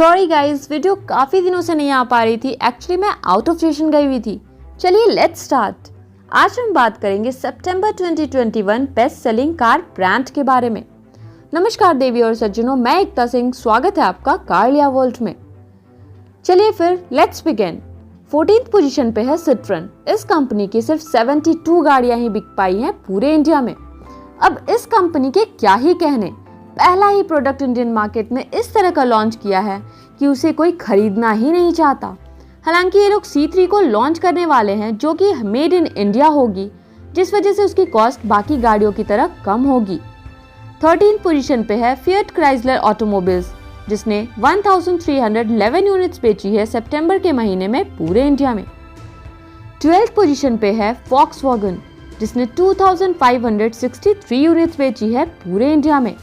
Sorry guys, video काफ़ी दिनों से नहीं आ पा रही थी। एक्चुअली मैं आउट ऑफ स्टेशन गई हुई थी। चलिए लेट्स स्टार्ट। आज हम बात करेंगे सितंबर 2021 बेस्ट सेलिंग कार ब्रांड के बारे में। नमस्कार देवी और सज्जनों, मैं एकता सिंह, स्वागत है आपका कारलिया वर्ल्ड में। चलिए फिर लेट्स बिगिन। 14th पोजीशन पे है सिट्रन। इस कंपनी की सिर्फ 72 गाड़ियां ही बिक पाई हैं पूरे इंडिया में। अब इस कंपनी के क्या ही कहने, पहला ही प्रोडक्ट इंडियन मार्केट में इस तरह का लॉन्च किया है कि उसे कोई खरीदना ही नहीं चाहता। हालांकि ये लोग C3 को लॉन्च करने वाले हैं जो कि मेड इन इंडिया होगी, जिस वजह से उसकी कॉस्ट बाकी गाड़ियों की तरह कम होगी। 13th पोजीशन पे है फिएट क्राइसलर ऑटोमोबाइल्स, जिसने 1311 यूनिट्स बेची है सितंबर के महीने में पूरे इंडिया में। 12th पोजीशन पे है वॉक्सवैगन, जिसने 2563 यूनिट्स बेची है पूरे इंडिया में।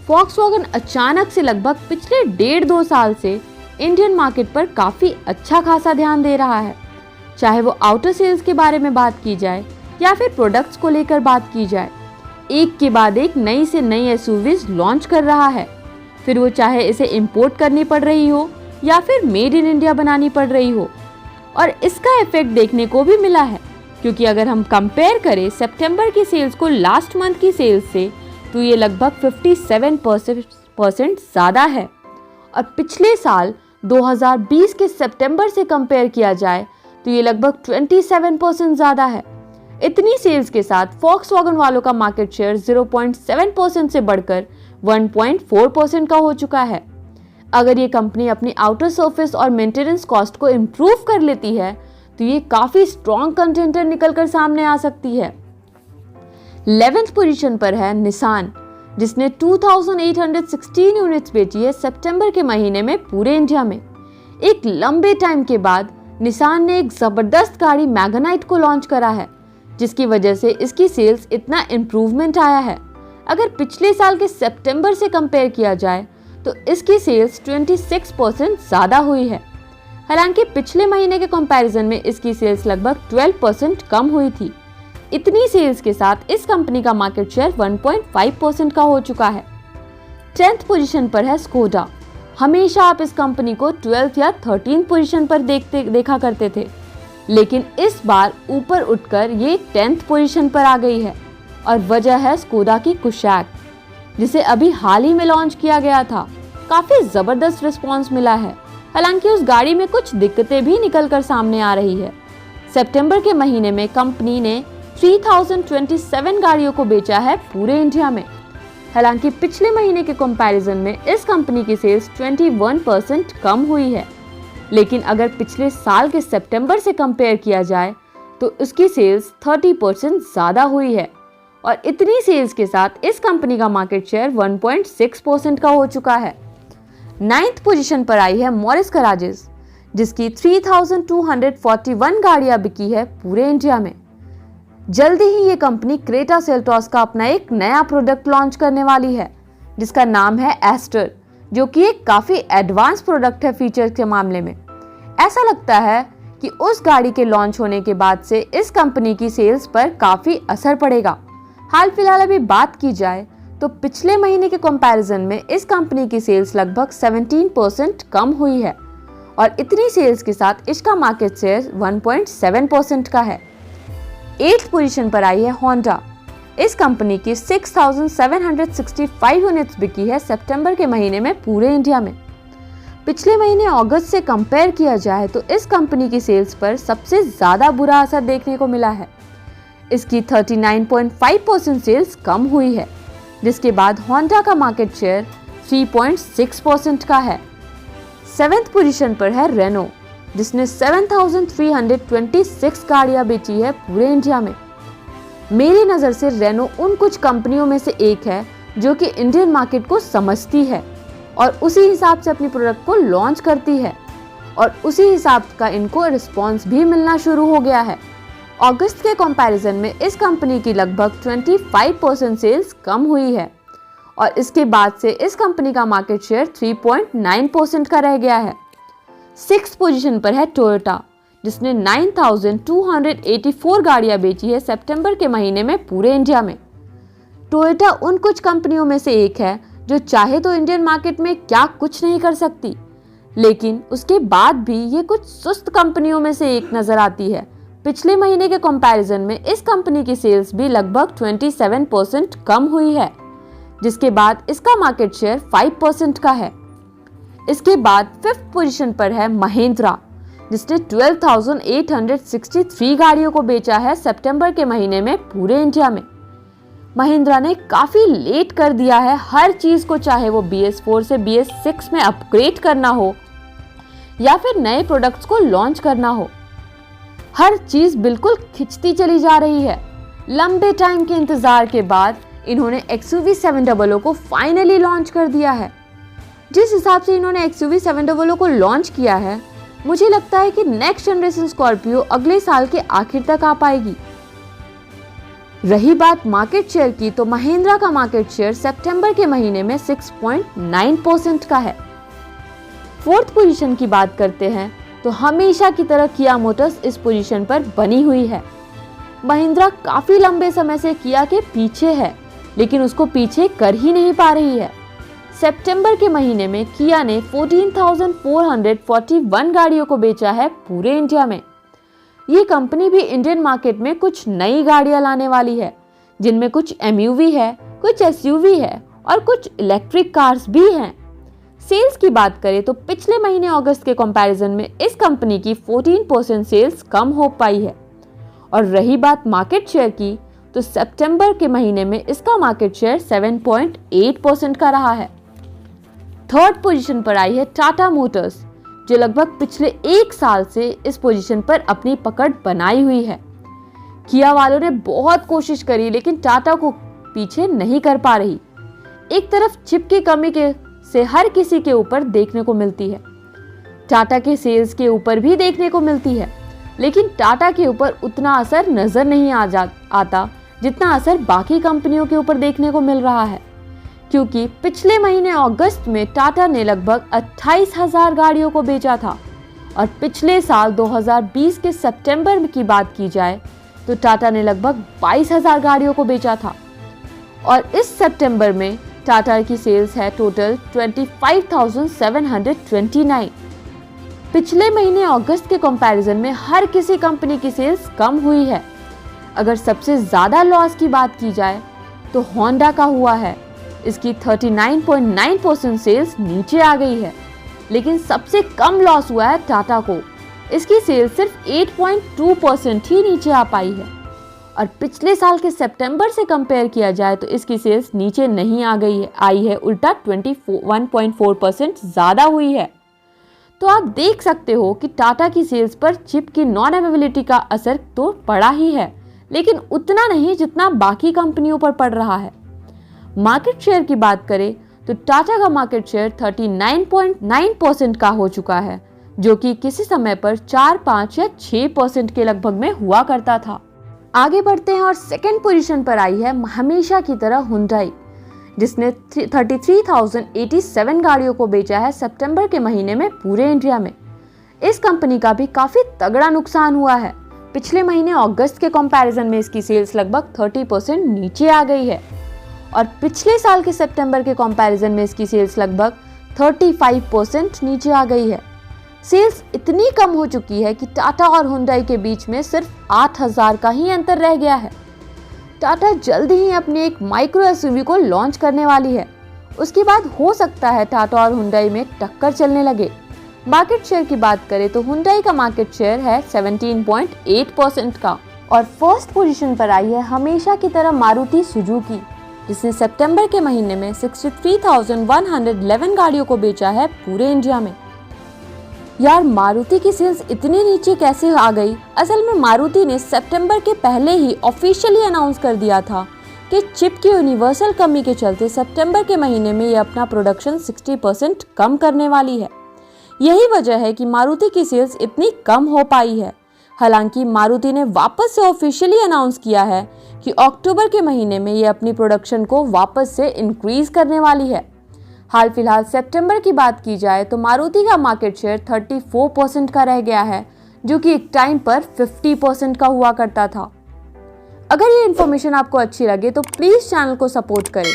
वॉक्सवैगन अचानक से लगभग पिछले 1.5-2 साल से इंडियन मार्केट पर काफ़ी अच्छा खासा ध्यान दे रहा है। चाहे वो आउटर सेल्स के बारे में बात की जाए या फिर प्रोडक्ट्स को लेकर बात की जाए, एक के बाद एक नई से नई एसयूवीज लॉन्च कर रहा है। फिर वो चाहे इसे इंपोर्ट करनी पड़ रही हो या फिर मेड इन इंडिया बनानी पड़ रही हो। और इसका इफेक्ट देखने को भी मिला है, क्योंकि अगर हम कंपेयर करें सितंबर की सेल्स को लास्ट मंथ की सेल्स से, तो ये लगभग 57% ज़्यादा है। और पिछले साल 2020 के सितंबर से कंपेयर किया जाए तो ये लगभग 27% ज़्यादा है। इतनी सेल्स के साथ वॉक्सवैगन वालों का मार्केट शेयर 0.7% से बढ़कर 1.4% का हो चुका है। अगर ये कंपनी अपनी आउटर सरफेस और मेंटेनेंस कॉस्ट को इम्प्रूव कर लेती है तो ये काफ़ी स्ट्रॉन्ग कंटेंटर निकलकर सामने आ सकती है। 11th पोजीशन पर है निसान, जिसने 2816 यूनिट्स बेची है सितंबर के महीने में पूरे इंडिया में। एक लंबे टाइम के बाद निसान ने एक जबरदस्त गाड़ी मैग्नाइट को लॉन्च करा है, जिसकी वजह से इसकी सेल्स इतना इम्प्रूवमेंट आया है। अगर पिछले साल के सितंबर से कंपेयर किया जाए तो इसकी सेल्स 26% ज़्यादा हुई है। हालांकि पिछले महीने के कंपैरिजन में इसकी सेल्स लगभग 12% कम हुई थी। इतनी सेल्स के साथ इस कंपनी का मार्केट शेयर 1.5% का हो चुका है। 10th पोजीशन पर है स्कोडा। हमेशा आप इस कंपनी को 12th या 13th पोजीशन पर देखा करते थे, लेकिन इस बार ऊपर उठकर ये 10th पोजीशन पर आ गई है। और वजह है स्कोडा की कुशैक, जिसे अभी हाल ही में लॉन्च किया गया था। काफी जबरदस्त रिस्पॉन्स मिला है। हालांकि उस गाड़ी में कुछ दिक्कतें भी निकलकर सामने आ रही है। सितंबर के महीने में कंपनी ने 3027 गाड़ियों को बेचा है पूरे इंडिया में। हालांकि पिछले महीने के कंपैरिजन में इस कंपनी की सेल्स 21% कम हुई है। लेकिन अगर पिछले साल के सितंबर से कंपेयर किया जाए तो इसकी सेल्स 30% ज़्यादा हुई है। और इतनी सेल्स के साथ इस कंपनी का मार्केट शेयर 1.6% का हो चुका है। 9th पोजीशन पर आई है मॉरिस गराजेस, जिसकी 3241 गाड़ियां बिकी है पूरे इंडिया में। जल्दी ही ये कंपनी क्रेटा सेल्टॉस का अपना एक नया प्रोडक्ट लॉन्च करने वाली है, जिसका नाम है एस्टर, जो कि एक काफ़ी एडवांस प्रोडक्ट है फीचर्स के मामले में। ऐसा लगता है कि उस गाड़ी के लॉन्च होने के बाद से इस कंपनी की सेल्स पर काफ़ी असर पड़ेगा। हाल फिलहाल अभी बात की जाए तो पिछले महीने के कंपैरिजन में इस कंपनी की सेल्स लगभग 17% कम हुई है। और इतनी सेल्स के साथ इसका मार्केट शेयर 1.7% का है। 8th पोजीशन पर आई है होंडा। इस कंपनी की 6765 यूनिट्स बिकी है सितंबर के महीने में पूरे इंडिया में। पिछले महीने अगस्त से कंपेयर किया जाए तो इस कंपनी की सेल्स पर सबसे ज़्यादा बुरा असर देखने को मिला है। इसकी 39.5% सेल्स कम हुई है, जिसके बाद होंडा का मार्केट शेयर 3.6% का है। 7th पोजीशन पर है रेनो, जिसने 7326 गाड़ियां बेची है पूरे इंडिया में। मेरी नज़र से रेनो उन कुछ कंपनियों में से एक है जो कि इंडियन मार्केट को समझती है और उसी हिसाब से अपनी प्रोडक्ट को लॉन्च करती है। और उसी हिसाब का इनको रिस्पॉन्स भी मिलना शुरू हो गया है। अगस्त के कंपैरिजन में इस कंपनी की लगभग 25% सेल्स कम हुई है। और इसके बाद से इस कंपनी का मार्केट शेयर 3.9% का रह गया है। 6th पोजीशन पर है टोयोटा, जिसने 9284 गाड़ियां बेची है सितंबर के महीने में पूरे इंडिया में। टोयोटा उन कुछ कंपनियों में से एक है जो चाहे तो इंडियन मार्केट में क्या कुछ नहीं कर सकती, लेकिन उसके बाद भी ये कुछ सुस्त कंपनियों में से एक नजर आती है। पिछले महीने के कंपैरिजन में इस कंपनी की सेल्स भी लगभग 27% कम हुई है, जिसके बाद इसका मार्केट शेयर 5% का है। इसके बाद 5th पोजीशन पर है महिंद्रा, जिसने 12,863 गाड़ियों को बेचा है सितंबर के महीने में पूरे इंडिया में। महिंद्रा ने काफी लेट कर दिया है हर चीज को, चाहे वो BS4 से BS6 में अपग्रेड करना हो या फिर नए प्रोडक्ट्स को लॉन्च करना हो। हर चीज बिल्कुल खिंचती चली जा रही है। लंबे टाइम के इंतजार के बाद इन्होंने XUV 700 को फाइनली लॉन्च कर दिया है। जिस हिसाब से इन्होंने XUV 700 को लॉन्च किया है, मुझे लगता है कि नेक्स्ट जनरेशन स्कॉर्पियो अगले साल के आखिर तक आ पाएगी। रही बात मार्केट शेयर की, तो महिंद्रा का मार्केट शेयर सितंबर के महीने में 6.9% का है। 4th पोजीशन की बात करते हैं तो हमेशा की तरह किया मोटर्स इस पोजीशन पर बनी हुई है। महिंद्रा काफी लंबे समय से किया के पीछे है, लेकिन उसको पीछे कर ही नहीं पा रही है। सितंबर के महीने में किया ने 14,441 गाड़ियों को बेचा है पूरे इंडिया में। ये कंपनी भी इंडियन मार्केट में कुछ नई गाड़ियां लाने वाली है, जिनमें कुछ MUV है, कुछ SUV है और कुछ इलेक्ट्रिक कार्स भी हैं। सेल्स की बात करें तो पिछले महीने अगस्त के कंपैरिजन में इस कंपनी की 14% सेल्स कम हो पाई है। और रही बात मार्केट शेयर की, तो सितंबर के महीने में इसका मार्केट शेयर 7.8% का रहा है। 3rd पोजीशन पर आई है टाटा मोटर्स, जो लगभग पिछले 1 साल से इस पोजीशन पर अपनी पकड़ बनाई हुई है। किया वालों ने बहुत कोशिश करी, लेकिन टाटा को पीछे नहीं कर पा रही। एक तरफ चिप की कमी से हर किसी के ऊपर देखने को मिलती है, टाटा के सेल्स के ऊपर भी देखने को मिलती है, लेकिन टाटा के ऊपर उतना असर नजर नहीं आता जितना असर बाकी कंपनियों के ऊपर देखने को मिल रहा है। क्योंकि पिछले महीने अगस्त में टाटा ने लगभग 28,000 गाड़ियों को बेचा था, और पिछले साल 2020 के सितंबर की बात की जाए तो टाटा ने लगभग 22,000 गाड़ियों को बेचा था। और इस सितंबर में टाटा की सेल्स है टोटल 25,729। पिछले महीने अगस्त के कंपैरिजन में हर किसी कंपनी की सेल्स कम हुई है। अगर सबसे ज्यादा लॉस की बात की जाए तो होंडा का हुआ है, इसकी 39.9% सेल्स नीचे आ गई है। लेकिन सबसे कम लॉस हुआ है टाटा को, इसकी सेल्स सिर्फ 8.2% ही नीचे आ पाई है। और पिछले साल के सितंबर से कंपेयर किया जाए तो इसकी सेल्स नीचे नहीं आई है, उल्टा 21.4% ज़्यादा हुई है। तो आप देख सकते हो कि टाटा की सेल्स पर चिप की नॉन अवेलेबिलिटी का असर तो पड़ा ही है, लेकिन उतना नहीं जितना बाकी कंपनियों पर पड़ रहा है। मार्केट शेयर की बात करें तो टाटा का मार्केट शेयर 39.9% का हो चुका है, जो कि किसी समय पर 4, 5 या 6% के लगभग में हुआ करता था। आगे बढ़ते हैं और 2nd पोजीशन पर आई है हमेशा की तरह हुंडई, जिसने 33,087 गाड़ियों को बेचा है सितंबर के महीने में पूरे इंडिया में। इस कंपनी का भी काफी तगड़ा नुकसान हुआ है। पिछले महीने अगस्त के कंपैरिजन में इसकी सेल्स लगभग 30% नीचे आ गई है, और पिछले साल के सितंबर के कंपैरिजन में इसकी सेल्स लगभग 35% नीचे आ गई है। सेल्स इतनी कम हो चुकी है कि टाटा और हुंडई के बीच में सिर्फ 8,000 का ही अंतर रह गया है। टाटा जल्द ही अपनी एक माइक्रो SUV को लॉन्च करने वाली है। उसके बाद हो सकता है टाटा और हुंडई में टक्कर चलने लगे। मार्केट शेयर की बात करें तो हुंडई का मार्केट शेयर है 17.8% का। और 1st पोजीशन पर आई है हमेशा की तरह मारुति सुजुकी, जिसने सितंबर के महीने में 63,111 गाड़ियों को बेचा है पूरे इंडिया में। यार, मारुति की सेल्स इतनी नीचे कैसे आ गई? असल में मारुति ने सितंबर के पहले ही ऑफिशियली अनाउंस कर दिया था कि चिप की यूनिवर्सल कमी के चलते सितंबर के महीने में ये अपना प्रोडक्शन 60% कम करने वाली है। यही वजह है कि मारुति की सेल्स इतनी कम हो पाई है। हालांकि मारुति ने वापस से ऑफिशियली अनाउंस किया है कि अक्टूबर के महीने में ये अपनी प्रोडक्शन को वापस से इंक्रीज करने वाली है। हाल फिलहाल सितंबर की बात की जाए तो मारुति का मार्केट शेयर 34% का रह गया है, जो कि एक टाइम पर 50% का हुआ करता था। अगर ये इन्फॉर्मेशन आपको अच्छी लगे तो प्लीज चैनल को सपोर्ट करें।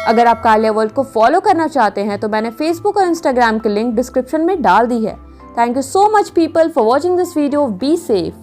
अगर आप कार लिया वर्ल्ड को फॉलो करना चाहते हैं तो मैंने फेसबुक और इंस्टाग्राम की लिंक डिस्क्रिप्शन में डाल दी है। Thank you so much people for watching this video. Be safe.